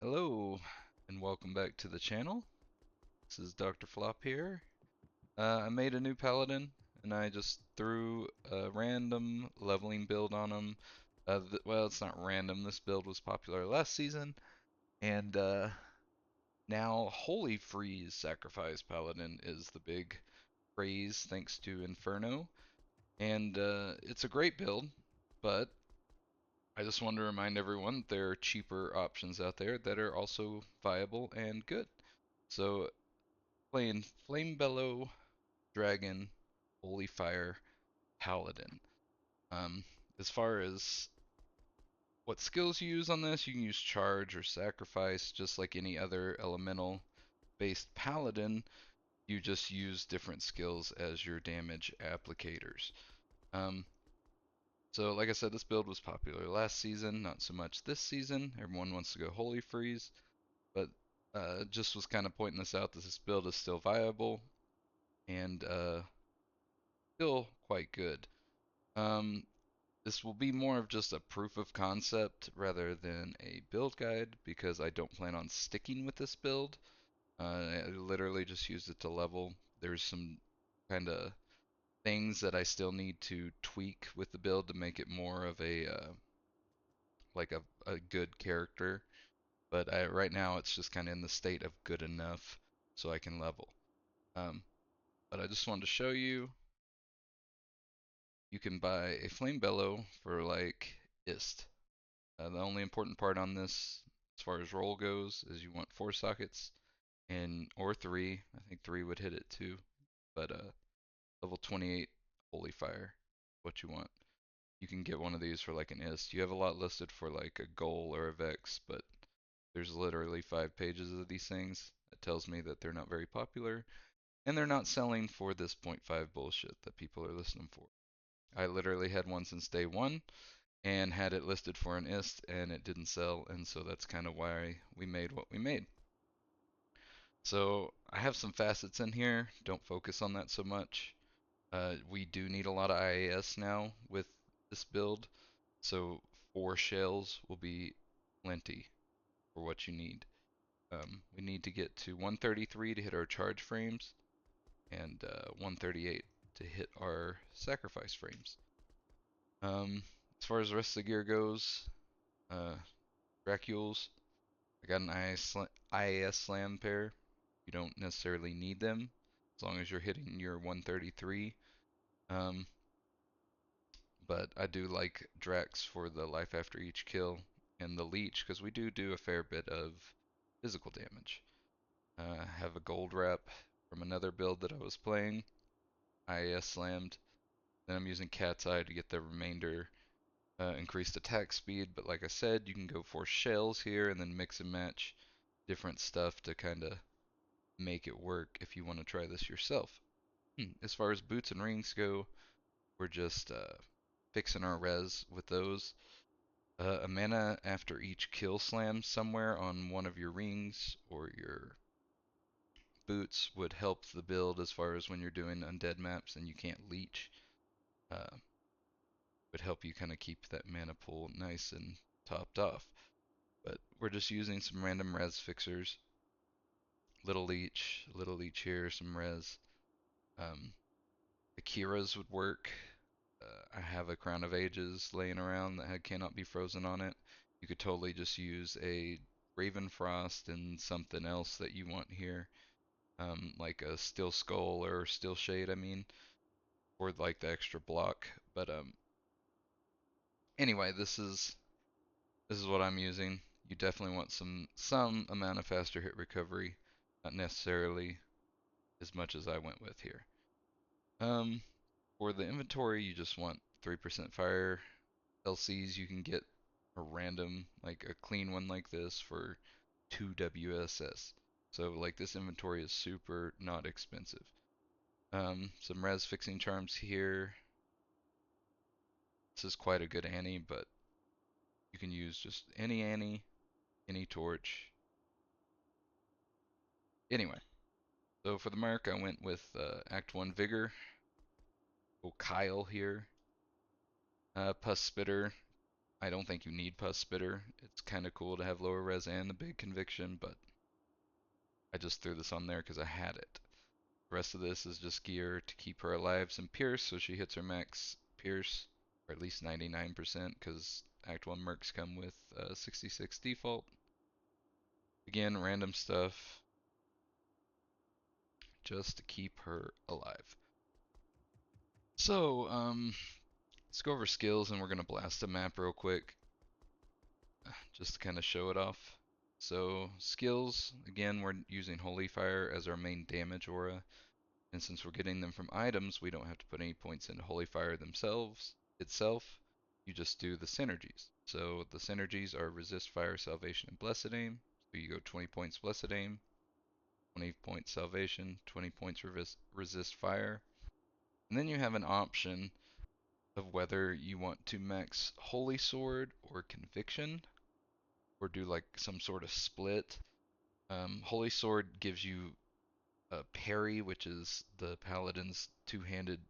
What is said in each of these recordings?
Hello, and welcome back to the channel. This is Dr. Flop here. I made a new Paladin, and I just threw a random leveling build on him. Well, it's not random. This build was popular last season, and now Holy Freeze Sacrifice Paladin is the big craze thanks to Inferno. And it's a great build, but I just want to remind everyone there are cheaper options out there that are also viable and good. So playing flamebellow+dragon, holy fire, paladin. Um, as far as what skills you use on this, you can use charge or sacrifice, just like any other elemental based paladin. You just use different skills as your damage applicators. Um, so like I said, this build was popular last season, not so much this season. Everyone wants to go holy freeze, but just was kind of pointing this out that this build is still viable and still quite good. Um, this will be more of just a proof of concept rather than a build guide because I don't plan on sticking with this build. I literally just used it to level. There's some kind of things that I still need to tweak with the build to make it more of a like a good character. But right now it's just kind of in the state of good enough so I can level. Um, but I just wanted to show you you can buy a flame bellow for like ist. The only important part on this, as far as roll goes, is you want 4 sockets and or 3. I think 3 would hit it too, but level 28 holy fire, what you want. You can get one of these for like an ist. You have a lot listed for like a goal or a vex, but there's literally 5 pages of these things. That tells me that they're not very popular, and they're not selling for this point 0.5 bullshit that people are listening for. I literally had one since day one, and had it listed for an ist and it didn't sell, and so that's kind of why we made what we made. So I have some facets in here, don't focus on that so much. We do need a lot of IAS now with this build, so 4 shells will be plenty for what you need. We need to get to 133 to hit our charge frames and 138 to hit our sacrifice frames. As far as the rest of the gear goes, uh, Dracules, I got an IAS slam pair. You don't necessarily need them as long as you're hitting your 133. Um, but I do like Drax for the life after each kill and the leech because we do a fair bit of physical damage. I have a gold wrap from another build that I was playing. IAS slammed. Then I'm using Cat's Eye to get the remainder increased attack speed. But like I said, you can go for shells here and then mix and match different stuff to kind of make it work if you want to try this yourself. As far as boots and rings go, we're just fixing our res with those. A mana after each kill slam somewhere on one of your rings or your boots would help the build as far as when you're doing undead maps and you can't leech. Uh, would help you kind of keep that mana pool nice and topped off. But we're just using some random res fixers. Little leech here, some res. Um, Akira's would work. I have a Crown of Ages laying around that cannot be frozen on it. You could totally just use a Raven Frost and something else that you want here, like a Steel Skull or Steel Shade, I mean, for like the extra block. But anyway, this is what I'm using. You definitely want some amount of faster hit recovery, not necessarily as much as I went with here. Um, for the inventory, you just want 3% fire. LCs, you can get a random, like a clean one like this for 2 WSS. So like this inventory is super not expensive. Some res fixing charms here. This is quite a good Annie, but you can use just any Annie, any torch. Anyway, so for the mark, I went with Act 1 Vigor. Oh, Kyle here. Pus Spitter. I don't think you need Pus Spitter. It's kind of cool to have lower res and the big conviction, but I just threw this on there because I had it. The rest of this is just gear to keep her alive some Pierce so she hits her max Pierce, or at least 99%, because Act 1 mercs come with 66 default. Again, random stuff just to keep her alive. So, let's go over skills and we're going to blast a map real quick just to kind of show it off. So, skills, again, we're using Holy Fire as our main damage aura. And since we're getting them from items, we don't have to put any points into Holy Fire itself. You just do the synergies. So the synergies are Resist Fire, Salvation, and Blessed Aim. So you go 20 points Blessed Aim, 20 points Salvation, 20 points Resist Fire. And then you have an option of whether you want to max Holy Sword or Conviction, or do like some sort of split. Holy Sword gives you parry, which is the Paladin's two-handed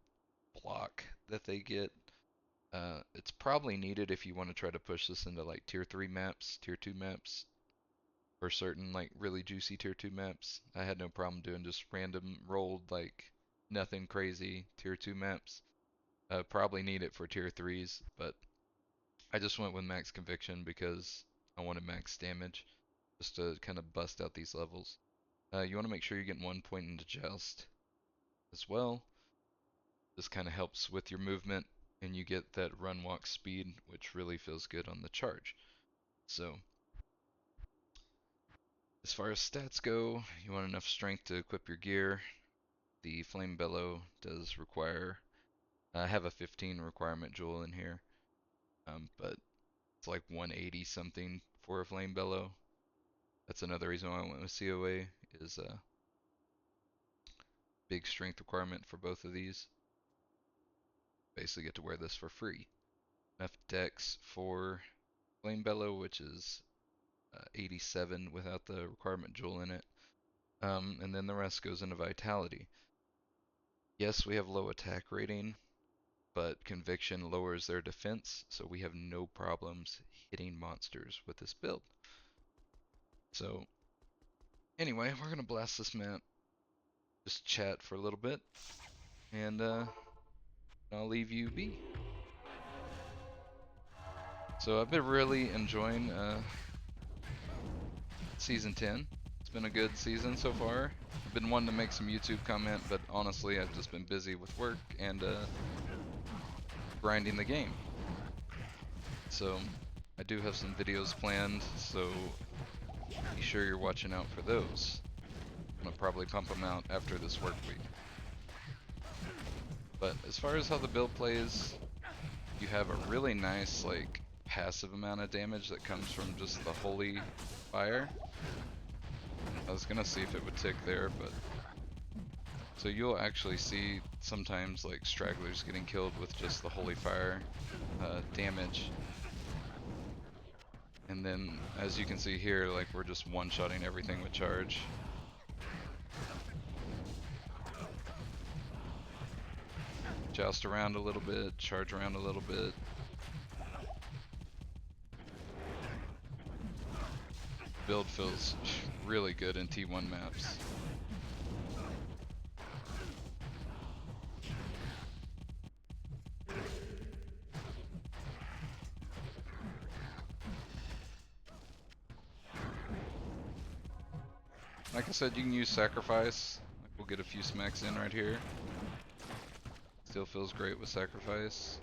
block that they get. It's probably needed if you want to try to push this into like tier 3 maps, tier 2 maps, or certain like really juicy tier 2 maps. I had no problem doing just random rolled like nothing crazy tier 2 maps. Probably need it for tier 3s, but I just went with max conviction because I wanted max damage just to kind of bust out these levels. You want to make sure you're getting 1 point into Joust as well. This kind of helps with your movement and you get that run walk speed, which really feels good on the charge. So as far as stats go, you want enough strength to equip your gear. The Flame Bellow does require, I have a 15 requirement jewel in here, but it's like 180 something for a Flame Bellow. That's another reason why I went with COA, is a big strength requirement for both of these. Basically get to wear this for free. Enough dex for Flame Bellow, which is 87 without the requirement jewel in it. And then the rest goes into vitality. Yes, we have low attack rating, but conviction lowers their defense, so we have no problems hitting monsters with this build. So anyway, we're gonna blast this map, just chat for a little bit, and I'll leave you be. So I've been really enjoying Season 10. It's been a good season so far. I've been wanting to make some YouTube comment, but honestly I've just been busy with work and grinding the game. So I do have some videos planned, so be sure you're watching out for those. I'm gonna probably pump them out after this work week. But as far as how the build plays, you have a really nice like passive amount of damage that comes from just the Holy Fire. I was gonna see if it would tick there, but so you'll actually see sometimes like stragglers getting killed with just the Holy Fire damage. And then as you can see here, like we're just one-shotting everything with charge. Joust around a little bit, charge around a little bit. Build feels really good in T1 maps. Like I said, you can use sacrifice. Like we'll get a few smacks in right here. Still feels great with sacrifice.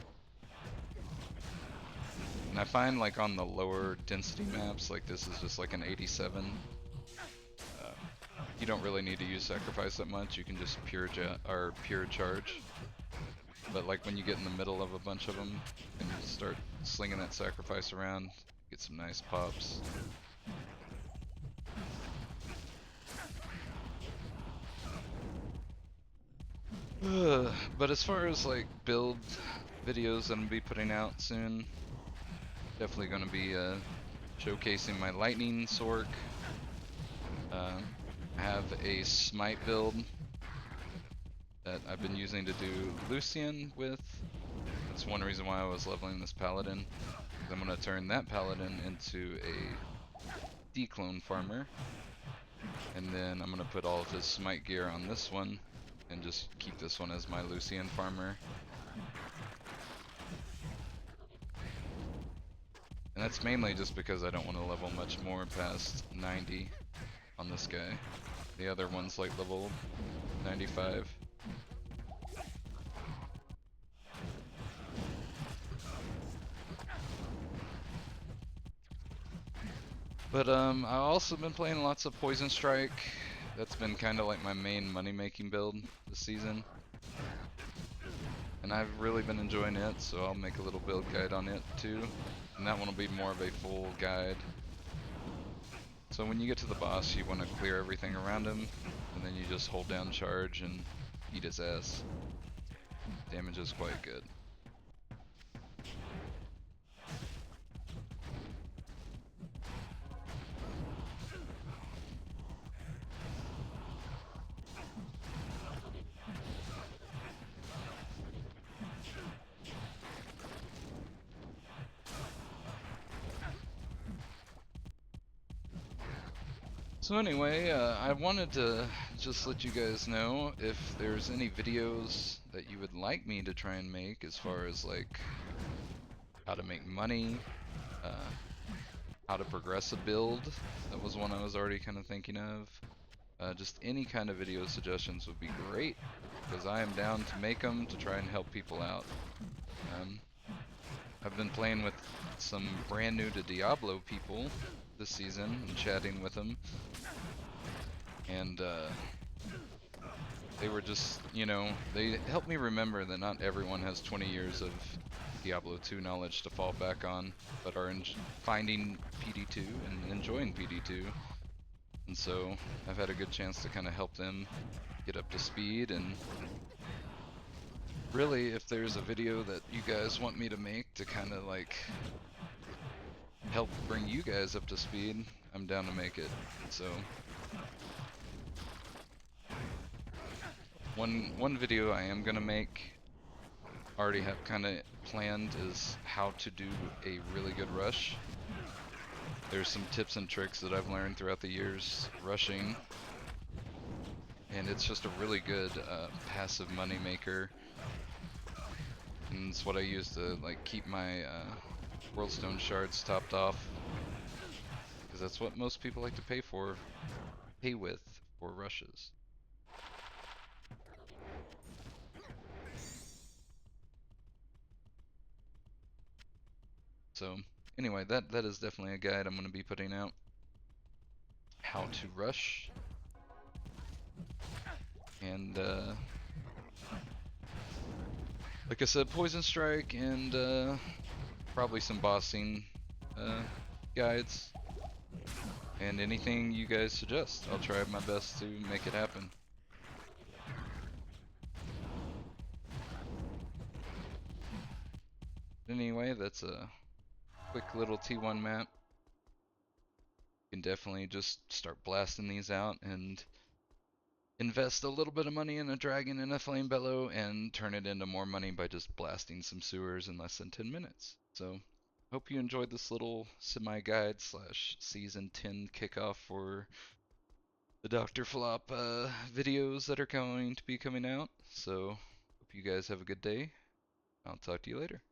And I find like on the lower density maps, like this is just like an 87. You don't really need to use sacrifice that much. You can just pure charge. But like when you get in the middle of a bunch of them and you start slinging that sacrifice around, get some nice pops. But as far as like build videos that I'm gonna be putting out soon, definitely gonna be showcasing my lightning sork. I have a smite build that I've been using to do Lucian with. That's one reason why I was leveling this Paladin. I'm going to turn that Paladin into a declone farmer. And then I'm going to put all of his smite gear on this one and just keep this one as my Lucian farmer. And that's mainly just because I don't want to level much more past 90 on this guy. The other one's like level 95. But I've also been playing lots of Poison Strike. That's been kind of like my main money-making build this season. And I've really been enjoying it, so I'll make a little build guide on it too. And that one will be more of a full guide. So when you get to the boss, you want to clear everything around him, and then you just hold down charge and eat his ass. Damage is quite good. So anyway, I wanted to just let you guys know if there's any videos that you would like me to try and make as far as like how to make money, how to progress a build. That was one I was already kind of thinking of. Just any kind of video suggestions would be great, because I am down to make them to try and help people out. I've been playing with some brand new to Diablo people this season and chatting with them, and they were just, you know, they helped me remember that not everyone has 20 years of Diablo 2 knowledge to fall back on, but are finding PD2 and enjoying PD2. And so I've had a good chance to kind of help them get up to speed. And really, if there's a video that you guys want me to make to kind of like help bring you guys up to speed, I'm down to make it. So one video I am gonna make, already have kind of planned, is how to do a really good rush. There's some tips and tricks that I've learned throughout the years rushing, and it's just a really good passive money maker. And it's what I use to like keep my Worldstone shards topped off, because that's what most people like to pay with for rushes. So anyway, that is definitely a guide I'm going to be putting out. How to rush. And like I said, Poison Strike, and probably some bossing guides. And anything you guys suggest, I'll try my best to make it happen. Anyway, that's a quick little T1 map. You can definitely just start blasting these out and invest a little bit of money in a dragon and a flamebellow and turn it into more money by just blasting some sewers in less than 10 minutes. So, hope you enjoyed this little semi-guide / season 10 kickoff for the Dr. Flop videos that are going to be coming out. So, hope you guys have a good day. I'll talk to you later.